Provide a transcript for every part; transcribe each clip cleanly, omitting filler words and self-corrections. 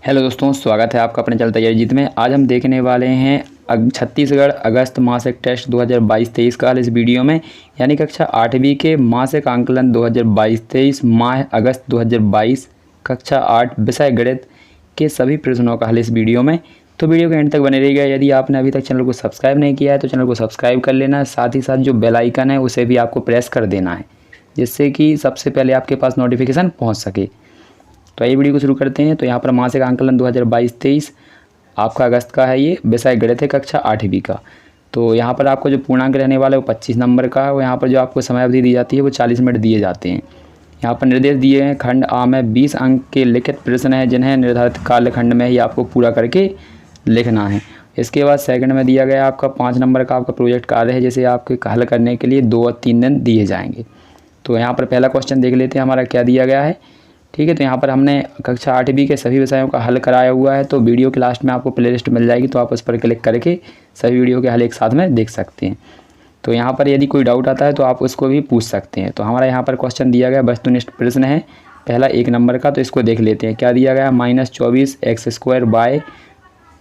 Hello दोस्तों, स्वागत है आपका अपने चल तैयारी जीत में। आज हम देखने वाले हैं छत्तीसगढ़ अगस्त मासिक टेस्ट 2022-23 का इस वीडियो में, यानी कक्षा 8वीं के मासिक आंकलन 2022-23 माह अगस्त 2022 कक्षा 8 विषय गणित के सभी प्रश्नों का हल इस वीडियो में। तो वीडियो के एंड तक बने रहिएगा। यदि आपने अभी तक चैनल को सब्सक्राइब नहीं किया है तो चैनल को सब्सक्राइब कर लेना है, साथ ही साथ जो बेल आइकन है उसे भी आपको प्रेस कर देना है, जिससे कि सबसे पहले आपके पास नोटिफिकेशन पहुँच सके। तो ये वीडियो को शुरू करते हैं। तो यहाँ पर मासिक आंकलन 2022-23 आपका अगस्त का है, ये विषय गणित है कक्षा 8वीं का। तो यहाँ पर आपको जो पूर्णांक रहने वाला है वो 25 नंबर का है। और यहाँ पर जो आपको समय अवधि दी जाती है वो 40 मिनट दिए जाते हैं। यहाँ पर निर्देश दिए हैं, खंड आ में 20 अंक के लिखित प्रश्न है जिन्हें निर्धारित कालखंड में ही आपको पूरा करके लिखना है। इसके बाद सेकंड में दिया गया आपका 5 नंबर का आपका प्रोजेक्ट कार्य है, जिसे आपके हल करने के लिए 2 और 3 दिन दिए जाएंगे। तो यहाँ पर पहला क्वेश्चन देख लेते हैं हमारा क्या दिया गया है। ठीक है, तो यहाँ पर हमने कक्षा 8वीं के सभी विषयों का हल कराया हुआ है। तो वीडियो के लास्ट में आपको प्लेलिस्ट मिल जाएगी, तो आप उस पर क्लिक करके सभी वीडियो के हल एक साथ में देख सकते हैं। तो यहाँ पर यदि कोई डाउट आता है तो आप उसको भी पूछ सकते हैं। तो हमारा यहाँ पर क्वेश्चन दिया गया वस्तुनिष्ठ प्रश्न है, पहला 1 नंबर का। तो इसको देख लेते हैं क्या दिया गया। -24x² bye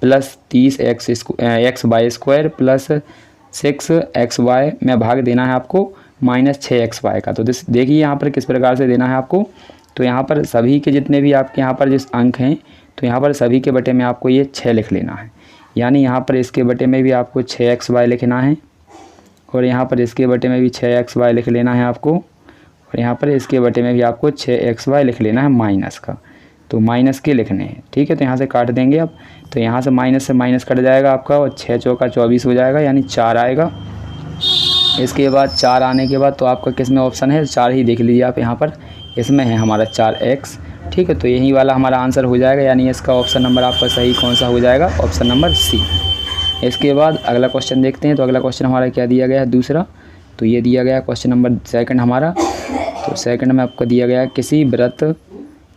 +30 x² plus 6xy में भाग देना है आपको -6xy का। तो देखिए यहाँ पर किस प्रकार से देना है आपको। तो यहाँ पर सभी के जितने भी आपके यहाँ पर जिस अंक हैं, तो यहाँ पर सभी के बटे में आपको ये 6 लिख लेना है। यानी यहाँ पर इसके बटे में भी आपको 6xy लिखना है, और यहाँ पर इसके बटे में भी 6xy लिख लेना है आपको, और यहाँ पर इसके बटे में भी आपको 6xy लिख लेना है माइनस का। तो माइनस के लिखने हैं। ठीक है, तो यहाँ से काट देंगे अब। तो यहाँ से माइनस कट जाएगा आपका, और 6 चौका 24 हो जाएगा, यानी 4 आएगा। इसके बाद 4 आने के बाद तो आपका किस में ऑप्शन है, 4 ही देख लीजिए आप। यहाँ पर इसमें है हमारा 4x। ठीक है, तो यही वाला हमारा आंसर हो जाएगा, यानी इसका ऑप्शन नंबर आपका सही कौन सा हो जाएगा, ऑप्शन नंबर सी। इसके बाद अगला क्वेश्चन देखते हैं। तो अगला क्वेश्चन हमारा क्या दिया गया है, दूसरा। तो ये दिया गया क्वेश्चन नंबर सेकंड हमारा। तो सेकंड में आपको दिया गया है, किसी वृत्त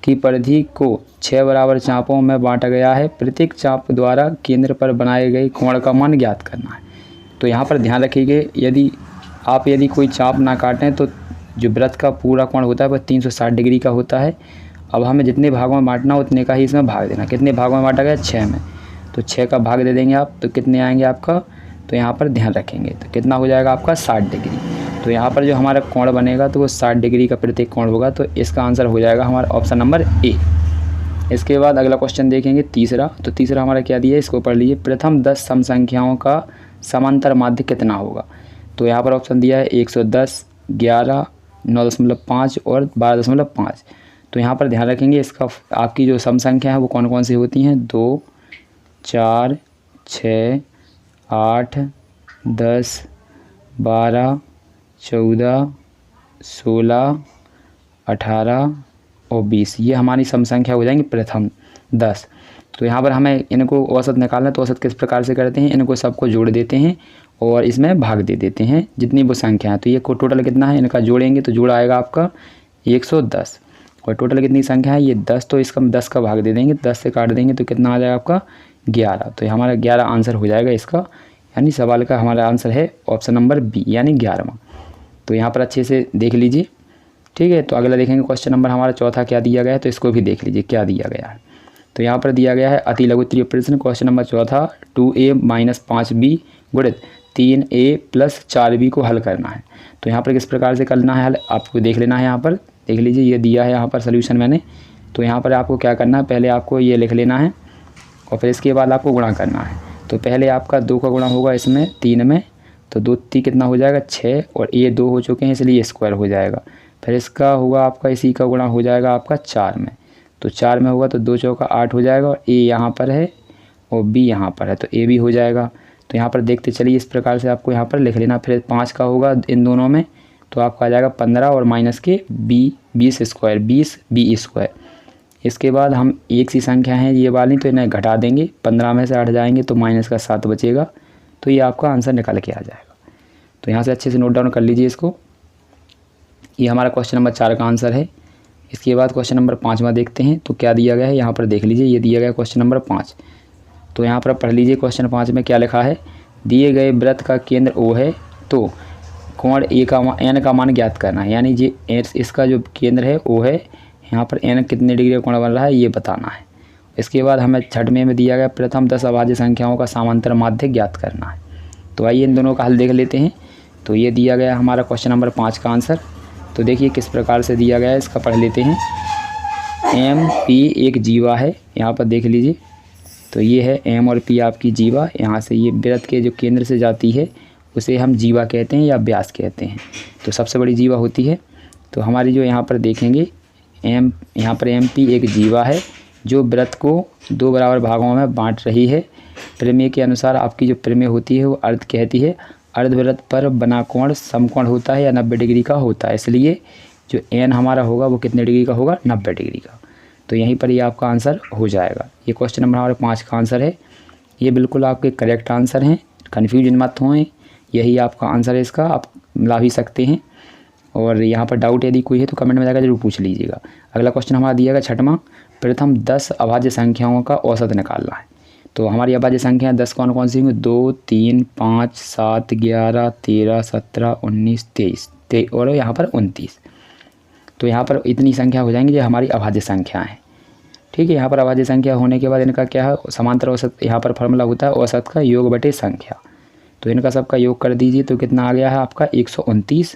की परिधि को 6 बराबर चापों में बांटा गया है, प्रत्येक चाप द्वारा केंद्र पर बनाए गए कोण का मान ज्ञात करना है। तो यहाँ पर ध्यान रखिए, यदि कोई चाप ना काटें तो जो वृत्त का पूरा कोण होता है वह 360 डिग्री का होता है। अब हमें जितने भागों में बांटना उतने का ही इसमें भाग देना। कितने भागों में बांटा गया, 6 में। तो 6 का भाग दे देंगे आप, तो कितने आएंगे आपका। तो यहाँ पर ध्यान रखेंगे, तो कितना हो जाएगा आपका 60 डिग्री। तो यहाँ पर जो हमारा कोण बनेगा तो वो 60 डिग्री का प्रत्येक कोण होगा। तो इसका आंसर हो जाएगा हमारा ऑप्शन नंबर ए। इसके बाद अगला क्वेश्चन देखेंगे तीसरा। तो तीसरा हमारा क्या दिया है, इसको पढ़ लीजिए। प्रथम 10 सम संख्याओं का समांतर माध्य कितना होगा। तो यहाँ पर ऑप्शन दिया है 110, 11, 9.5 और 12.5। तो यहाँ पर ध्यान रखेंगे, इसका आपकी जो सम संख्या है वो कौन कौन सी होती हैं, 2, 4, 6, 8, 10, 12, 14, 16, 18 और 20। ये हमारी सम संख्या हो जाएंगी प्रथम 10। तो यहाँ पर हमें इनको औसत निकालना है। तो औसत किस प्रकार से करते हैं, इनको सबको जोड़ देते हैं और इसमें भाग दे देते हैं जितनी वो संख्या है। तो ये को टोटल कितना है, इनका जोड़ेंगे तो जोड़ आएगा आपका 110। और टोटल कितनी संख्या है, ये 10। तो इसका 10 का भाग दे देंगे, 10 से काट देंगे तो कितना आ जाएगा आपका 11। तो हमारा 11 आंसर हो जाएगा इसका, यानी सवाल का हमारा आंसर है ऑप्शन नंबर बी, यानी 11वां। तो यहाँ पर अच्छे से देख लीजिए। ठीक है, तो अगला देखेंगे क्वेश्चन नंबर हमारा चौथा क्या दिया गया है। तो इसको भी देख लीजिए क्या दिया गया है। तो यहाँ पर दिया गया है अति लघुत्तरीय प्रश्न क्वेश्चन नंबर चौथा, 2a - 5b गुणित 3a + 4b को हल करना है। तो यहाँ पर किस प्रकार से करना है हल, आपको देख लेना है। यहाँ पर देख लीजिए, ये दिया है यहाँ पर सोल्यूशन मैंने। तो यहाँ पर आपको क्या करना है, पहले आपको ये लिख लेना है और फिर इसके बाद आपको गुणा करना है। तो पहले आपका 2 का गुणा होगा इसमें 3 में, तो 2 3 कितना हो जाएगा 6, और ये 2 हो चुके हैं इसलिए स्क्वायर हो जाएगा। फिर इसका होगा आपका इसी का गुणा हो जाएगा आपका 4 में। तो 4 में होगा तो 2 चौका 8 हो जाएगा, और ए यहाँ पर है और बी यहाँ पर है, तो ए भी हो जाएगा। तो यहाँ पर देखते चलिए, इस प्रकार से आपको यहाँ पर लिख लेना। फिर 5 का होगा इन दोनों में, तो आपका आ जाएगा 15 और माइनस के बी 20 स्क्वायर 20 बी स्क्वायर। इसके बाद हम एक सी संख्या है ये वाली, तो इन्हें घटा देंगे, 15 में से 8 जाएंगे तो माइनस का 7 बचेगा। तो ये आपका आंसर निकल के आ जाएगा। तो यहाँ से अच्छे से नोट डाउन कर लीजिए इसको। ये हमारा क्वेश्चन नंबर 4 का आंसर है। इसके बाद क्वेश्चन नंबर 5वां देखते हैं। तो क्या दिया गया है, यहाँ पर देख लीजिए, ये दिया गया क्वेश्चन नंबर 5। तो यहाँ पर पढ़ लीजिए क्वेश्चन 5 में क्या लिखा है। दिए गए वृत्त का केंद्र O है, तो कोण ए का एन का मान ज्ञात करना है। यानी ये इसका जो केंद्र है O है, यहाँ पर एन कितने डिग्री का कोण बन रहा है ये बताना है। इसके बाद हमें छठवें में दिया गया प्रथम 10 अभाज्य संख्याओं का समांतर माध्य ज्ञात करना है। तो आइए इन दोनों का हल देख लेते हैं। तो ये दिया गया हमारा क्वेश्चन नंबर 5 का आंसर। तो देखिए किस प्रकार से दिया गया है, इसका पढ़ लेते हैं। एम पी एक जीवा है, यहाँ पर देख लीजिए। तो ये है एम और पी आपकी जीवा, यहाँ से ये वृत्त के जो केंद्र से जाती है उसे हम जीवा कहते हैं या व्यास कहते हैं। तो सबसे बड़ी जीवा होती है। तो हमारी जो यहाँ पर देखेंगे यहाँ पर एम पी एक जीवा है जो वृत्त को 2 बराबर भागों में बांट रही है। प्रमेय के अनुसार आपकी जो प्रमेय होती है वो अर्ध कहती है अर्धवृत्त पर बना कोण समकोण होता है या 90 डिग्री का होता है, इसलिए जो एन हमारा होगा वो कितने डिग्री का होगा, 90 डिग्री का। तो यहीं पर ये आपका आंसर हो जाएगा। ये क्वेश्चन नंबर हमारे 5 का आंसर है। ये बिल्कुल आपके करेक्ट आंसर हैं, कन्फ्यूजन मत होएं, यही आपका आंसर है, इसका आप ला भी सकते हैं। और यहाँ पर डाउट यदि कोई है तो कमेंट में जाकर जरूर पूछ लीजिएगा। अगला क्वेश्चन हमारा दिया गया छठवां, प्रथम 10 अभाज्य संख्याओं का औसत निकालना है। तो हमारी अभाज्य संख्या 10 कौन कौन सी होंगी, 2, 3, 5, 7, 11, 13, 17, 19, 23 और यहाँ पर 29। तो यहाँ पर इतनी संख्या हो जाएंगी जो हमारी अभाज्य संख्या है। ठीक है, यहाँ पर अभाज्य संख्या होने के बाद इनका क्या है, समांतर औसत यहाँ पर फॉर्मूला होता है औसत का योग बटे संख्या। तो इनका सबका योग कर दीजिए तो कितना आ गया है आपका 129।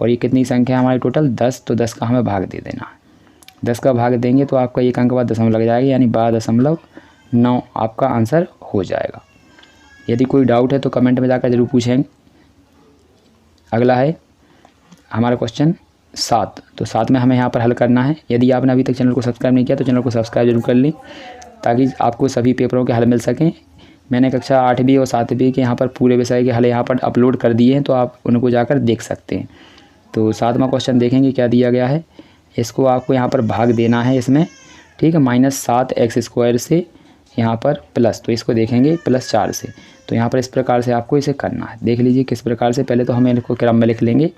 और ये कितनी संख्या है हमारी टोटल 10, तो 10 का हमें भाग दे देना है। 10 का भाग देंगे तो आपका एक अंक बाद दशमलव लग जाएगा, यानी 12.9 आपका आंसर हो जाएगा। यदि कोई डाउट है तो कमेंट में जाकर जरूर पूछेंगे। अगला है हमारा क्वेश्चन 7। तो 7 में हमें यहाँ पर हल करना है। यदि आपने अभी तक चैनल को सब्सक्राइब नहीं किया तो चैनल को सब्सक्राइब जरूर कर लें ताकि आपको सभी पेपरों के हल मिल सकें। मैंने कक्षा 8वीं और 7वीं के यहाँ पर पूरे विषय के हल यहाँ पर अपलोड कर दिए हैं, तो आप उनको जाकर देख सकते हैं। तो 7वां क्वेश्चन देखेंगे क्या दिया गया है। इसको आपको यहाँ पर भाग देना है इसमें, ठीक है, -7x² से यहाँ पर प्लस, तो इसको देखेंगे +4 से। तो यहाँ पर इस प्रकार से आपको इसे करना है। देख लीजिए किस प्रकार से। पहले तो हमें इनको क्रम में लिख लेंगे।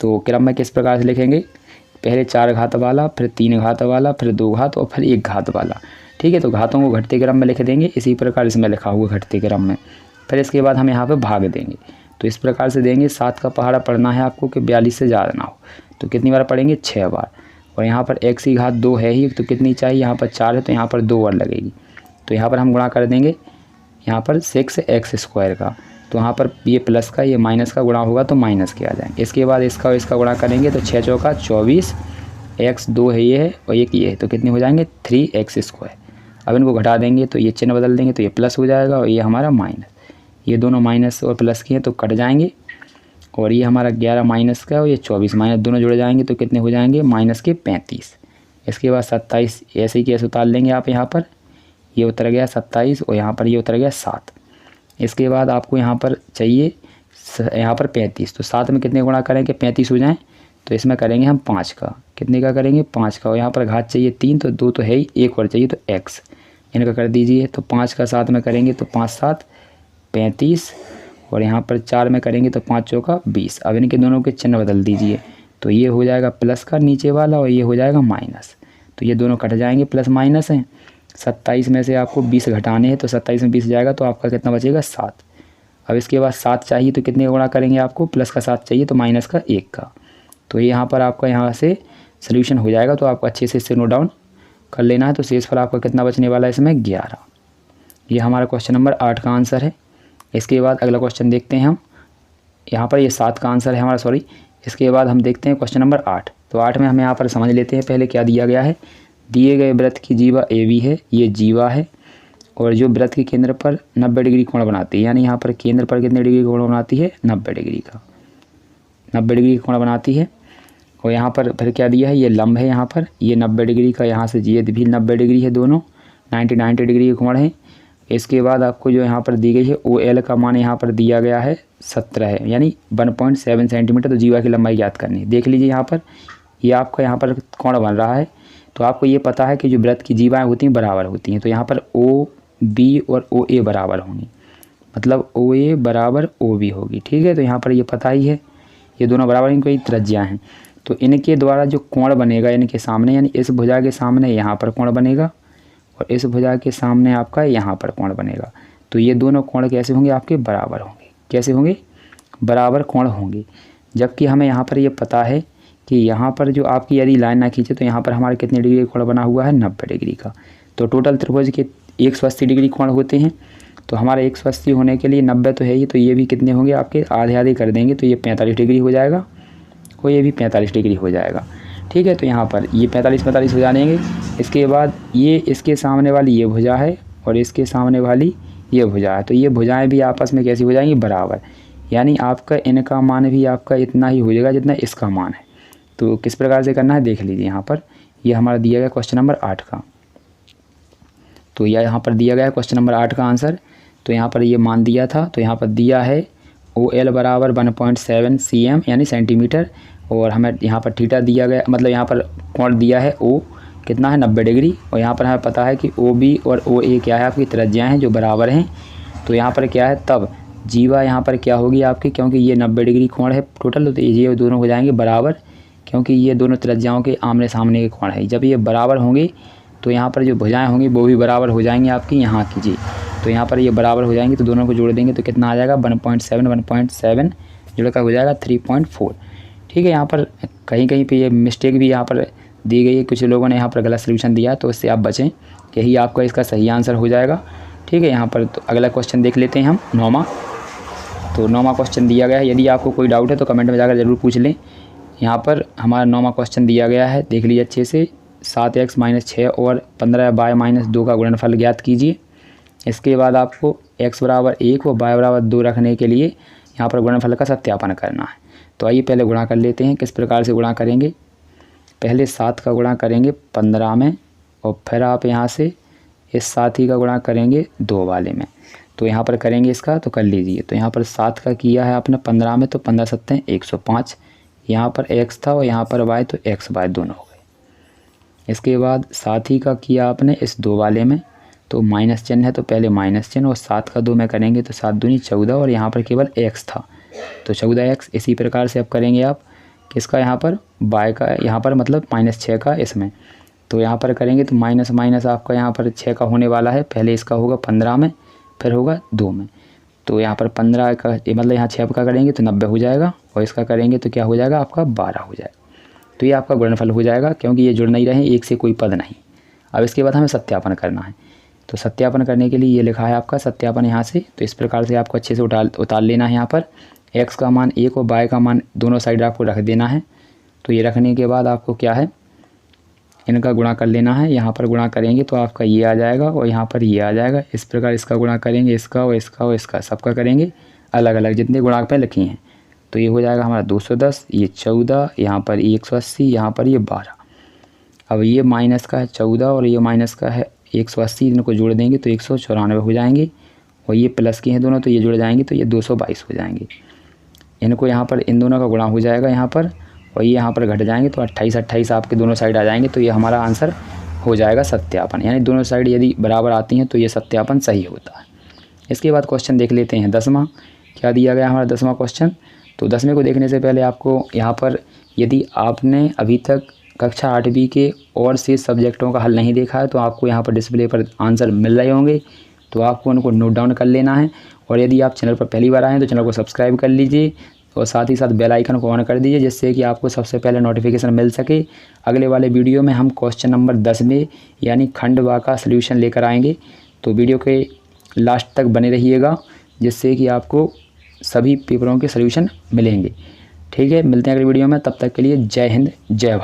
तो क्रम में किस प्रकार से लिखेंगे, पहले 4 घात वाला, फिर 3 घात वाला, फिर 2 घात और फिर 1 घात वाला। ठीक है, तो घातों को घटते क्रम में लिख देंगे, इसी प्रकार इसमें लिखा हुआ घटते क्रम में। फिर इसके बाद हम यहाँ पर भाग देंगे। तो इस प्रकार से देंगे। 7 का पहाड़ा पढ़ना है आपको कि 42 से ज़्यादा ना हो। तो कितनी बार पढ़ेंगे, 6 बार। और यहाँ पर x की घात 2 है ही, तो कितनी चाहिए, यहाँ पर 4 है तो यहाँ पर 2 बार लगेगी। तो यहाँ पर हम गुणा कर देंगे यहाँ पर 6x² का। तो यहाँ पर ये प्लस का ये माइनस का गुणा होगा तो माइनस के आ जाएंगे। इसके बाद इसका और इसका गुणा करेंगे तो 6 चौका 24, x 2 है ये है और 1 ये है, तो कितने हो जाएंगे 3x²। अब इनको घटा देंगे तो ये चिन्ह बदल देंगे तो ये प्लस हो जाएगा और ये हमारा माइनस। ये दोनों माइनस और प्लस के हैं तो कट जाएंगे। और ये हमारा 11 माइनस का और ये 24 माइनस दोनों जुड़ जाएंगे तो कितने हो जाएंगे -35। इसके बाद 27 ऐसे ही कैसे उतार लेंगे आप, यहाँ पर ये उतर गया 27 और यहाँ पर ये उतर गया 7। इसके बाद आपको यहाँ पर चाहिए यहाँ पर 35। तो 7 में कितने गुणा करेंगे 35 हो जाएँ, तो इसमें करेंगे हम 5 का। कितने का करेंगे 5 का। और यहाँ पर घात चाहिए 3, तो 2 तो है ही, 1 और चाहिए तो x। इनका कर दीजिए। तो 5 का 7 में करेंगे तो 5 7 35 और यहाँ पर 4 में करेंगे तो 5 चौका 20। अब इनके दोनों के चिन्ह बदल दीजिए। तो ये हो जाएगा प्लस का नीचे वाला और ये हो जाएगा माइनस। तो ये दोनों कट जाएंगे, प्लस माइनस हैं। 27 में से आपको 20 घटाने हैं तो 27 में 20 जाएगा तो आपका कितना बचेगा 7। अब इसके बाद 7 चाहिए तो कितने गुणा करेंगे आपको, प्लस का 7 चाहिए तो माइनस का 1 का। तो यहाँ पर आपका यहाँ से सोल्यूशन हो जाएगा। तो आपको अच्छे से इससे नोट डाउन कर लेना है। तो शेषफल आपका कितना बचने वाला है इसमें 11। ये हमारा क्वेश्चन नंबर 8 का आंसर है। इसके बाद अगला क्वेश्चन देखते हैं हम। यहाँ पर ये 7 का आंसर है हमारा, सॉरी। इसके बाद हम देखते हैं क्वेश्चन नंबर 8। तो 8 में हम यहाँ पर समझ लेते हैं पहले क्या दिया गया है। दिए गए वृत्त की जीवा AB है, ये जीवा है और जो वृत्त के केंद्र पर 90 डिग्री कोण बनाती है, यानी यहाँ पर केंद्र पर कितने डिग्री कोण बनाती है 90 डिग्री का, 90 डिग्री कोण बनाती है। और यहाँ पर फिर क्या दिया है, ये लंब है, यहाँ पर ये 90 डिग्री का, यहाँ से ये भी 90 डिग्री है, दोनों 90 डिग्री के कोण है। इसके बाद आपको जो यहाँ पर दी गई है OL का मान यहाँ पर दिया गया है 17 है, यानी 1.7 सेंटीमीटर। तो जीवा की लंबाई याद करनी है। देख लीजिए यहाँ पर ये आपका यहाँ पर कोण बन रहा है। तो आपको ये पता है कि जो वृत्त की जीवाएँ होती हैं बराबर होती हैं। तो यहाँ पर OB और OA बराबर होंगी, मतलब OA बराबर OB होगी। ठीक है, तो यहाँ पर ये पता ही है ये दोनों बराबर इनकी त्रिज्या हैं। तो इनके द्वारा जो कोण बनेगा इनके सामने, यानी इस भुजा के सामने यहाँ पर कोण बनेगा और इस भुजा के सामने आपका यहाँ पर कोण बनेगा। तो ये दोनों कोण कैसे होंगे आपके बराबर होंगे। कैसे होंगे, बराबर कोण होंगे। जबकि हमें यहाँ पर ये पता है कि यहाँ पर जो आपकी यदि लाइन ना खींचे तो यहाँ पर हमारे कितने डिग्री कोण बना हुआ है 90 डिग्री का। तो टोटल त्रिभुज के 180 डिग्री कोण होते हैं। तो हमारा 180 होने के लिए 90 तो है ही, तो ये भी कितने होंगे आपके, आधे आधे कर देंगे तो ये 45 डिग्री हो जाएगा और ये भी 45 डिग्री हो जाएगा। ठीक है, तो यहाँ पर ये 45 हो जाएंगे। इसके बाद ये इसके सामने वाली ये भुजा है और इसके सामने वाली ये भुजा है, तो ये भुजाएं भी आपस में कैसी हो जाएंगी, बराबर। यानी आपका इनका मान भी आपका इतना ही हो जाएगा जितना इसका मान है। तो किस प्रकार से करना है देख लीजिए। यहाँ पर ये हमारा दिया गया क्वेश्चन नंबर 8 का, तो यह यहाँ पर दिया गया है क्वेश्चन नंबर 8 का आंसर। तो यहाँ पर ये मान दिया था, तो यहाँ पर दिया है OL बराबर 1.7 cm यानी सेंटीमीटर, और हमें यहाँ पर थीटा दिया गया, मतलब यहाँ पर कोण दिया है O कितना है 90 डिग्री, और यहाँ पर हमें पता है कि OB और OA क्या है आपकी त्रिज्याएँ हैं जो बराबर हैं। तो यहाँ पर क्या है, तब जीवा यहाँ पर क्या होगी आपकी, क्योंकि ये 90 डिग्री कोण है टोटल, तो ये दोनों हो जाएंगे बराबर, क्योंकि ये दोनों त्रिज्याओं के आमने सामने के कोण है। जब ये बराबर होंगे तो यहाँ पर जो भुजाएं होंगी वो भी बराबर हो जाएंगी आपकी। यहाँ कीजिए, तो यहाँ पर ये बराबर हो जाएंगी, तो दोनों को जोड़ देंगे तो कितना आ जाएगा 1.7 जोड़ का हो जाएगा 3.4। ठीक है, यहाँ पर कहीं कहीं पे ये मिस्टेक भी यहाँ पर दी गई है, कुछ लोगों ने यहाँ पर गलत सलूशन दिया, तो इससे आप बचें, यही आपका इसका सही आंसर हो जाएगा। ठीक है, यहाँ पर तो अगला क्वेश्चन देख लेते हैं हम 9वां। तो 9वां क्वेश्चन दिया गया है, यदि आपको कोई डाउट है तो कमेंट में जाकर ज़रूर पूछ लें। यहाँ पर हमारा 9वां क्वेश्चन दिया गया है, देख लीजिए अच्छे से। 7x - 6 और 15y - 2 का गुणनफल ज्ञात कीजिए। इसके बाद आपको x बराबर 1 और y बराबर 2 रखने के लिए यहाँ पर गुणनफल का सत्यापन करना है। तो आइए पहले गुणा कर लेते हैं। किस प्रकार से गुणा करेंगे, पहले 7 का गुणा करेंगे 15 में, और फिर आप यहाँ से इस 7 ही का गुणा करेंगे 2 वाले में। तो यहाँ पर करेंगे इसका, तो कर लीजिए। तो यहाँ पर 7 का किया है आपने 15 में, तो 15 × 7 = 105। यहाँ पर x था और यहाँ पर y, तो x y दोनों हो गए। इसके बाद 7 ही का किया आपने इस 2 वाले में, तो माइनस चिन्ह है तो पहले माइनस चिन्ह, और 7 का 2 में करेंगे तो 7 दूनी 14, और यहाँ पर केवल x था तो 14x। इसी प्रकार से अब करेंगे आप किसका, यहाँ पर y का, यहाँ पर मतलब -6 का इसमें, तो यहाँ पर करेंगे तो माइनस माइनस आपका यहाँ पर 6 का होने वाला है। पहले इसका होगा 15 में, फिर होगा 2 में, तो यहाँ पर 15 का मतलब यहाँ 6 का करेंगे तो 90 हो जाएगा, और इसका करेंगे तो क्या हो जाएगा आपका 12 हो जाएगा। तो ये आपका गुणनफल हो जाएगा, क्योंकि ये जुड़ नहीं रहे, एक से कोई पद नहीं। अब इसके बाद हमें सत्यापन करना है, तो सत्यापन करने के लिए ये लिखा है आपका सत्यापन यहाँ से। तो इस प्रकार से आपको अच्छे से उतार लेना है। यहाँ पर x का मान 1 और y का मान दोनों साइड आपको रख देना है। तो ये रखने के बाद आपको क्या है, इनका गुणा कर लेना है। यहाँ पर गुणा करेंगे तो आपका ये आ जाएगा और यहाँ पर ये आ जाएगा। इस प्रकार इसका गुणा करेंगे, इसका और इसका और इसका, सबका करेंगे अलग अलग जितने गुणांक पे लिखी हैं। तो ये हो जाएगा हमारा 210, ये 14, यहाँ पर 180, यहाँ पर ये 12। अब ये माइनस का है 14 और ये माइनस का है 180, इनको जोड़ देंगे तो 194 हो जाएंगे, और ये प्लस के हैं दोनों तो ये जुड़ जाएंगे तो ये 222 हो जाएंगे। इनको यहाँ पर इन दोनों का गुणा हो जाएगा यहाँ पर, और ये यहाँ पर घट जाएंगे तो 28 आपके दोनों साइड आ जाएंगे। तो ये हमारा आंसर हो जाएगा सत्यापन, यानी दोनों साइड यदि बराबर आती हैं तो ये सत्यापन सही होता है। इसके बाद क्वेश्चन देख लेते हैं 10वां। क्या दिया गया हमारा 10वां क्वेश्चन। तो 10वें को देखने से पहले आपको यहाँ पर, यदि आपने अभी तक कक्षा 8वीं के और से सब्जेक्टों का हल नहीं देखा है तो आपको यहाँ पर डिस्प्ले पर आंसर मिल रहे होंगे, तो आपको उनको नोट डाउन कर लेना है। और यदि आप चैनल पर पहली बार आएँ तो चैनल को सब्सक्राइब कर लीजिए, और साथ ही साथ बेल आइकन को ऑन कर दीजिए, जिससे कि आपको सबसे पहले नोटिफिकेशन मिल सके। अगले वाले वीडियो में हम क्वेश्चन नंबर 10 में यानी खंड वा का सल्यूशन लेकर आएंगे। तो वीडियो के लास्ट तक बने रहिएगा, जिससे कि आपको सभी पेपरों के सल्यूशन मिलेंगे। ठीक है, मिलते हैं अगले वीडियो में, तब तक के लिए जय हिंद जय भारत।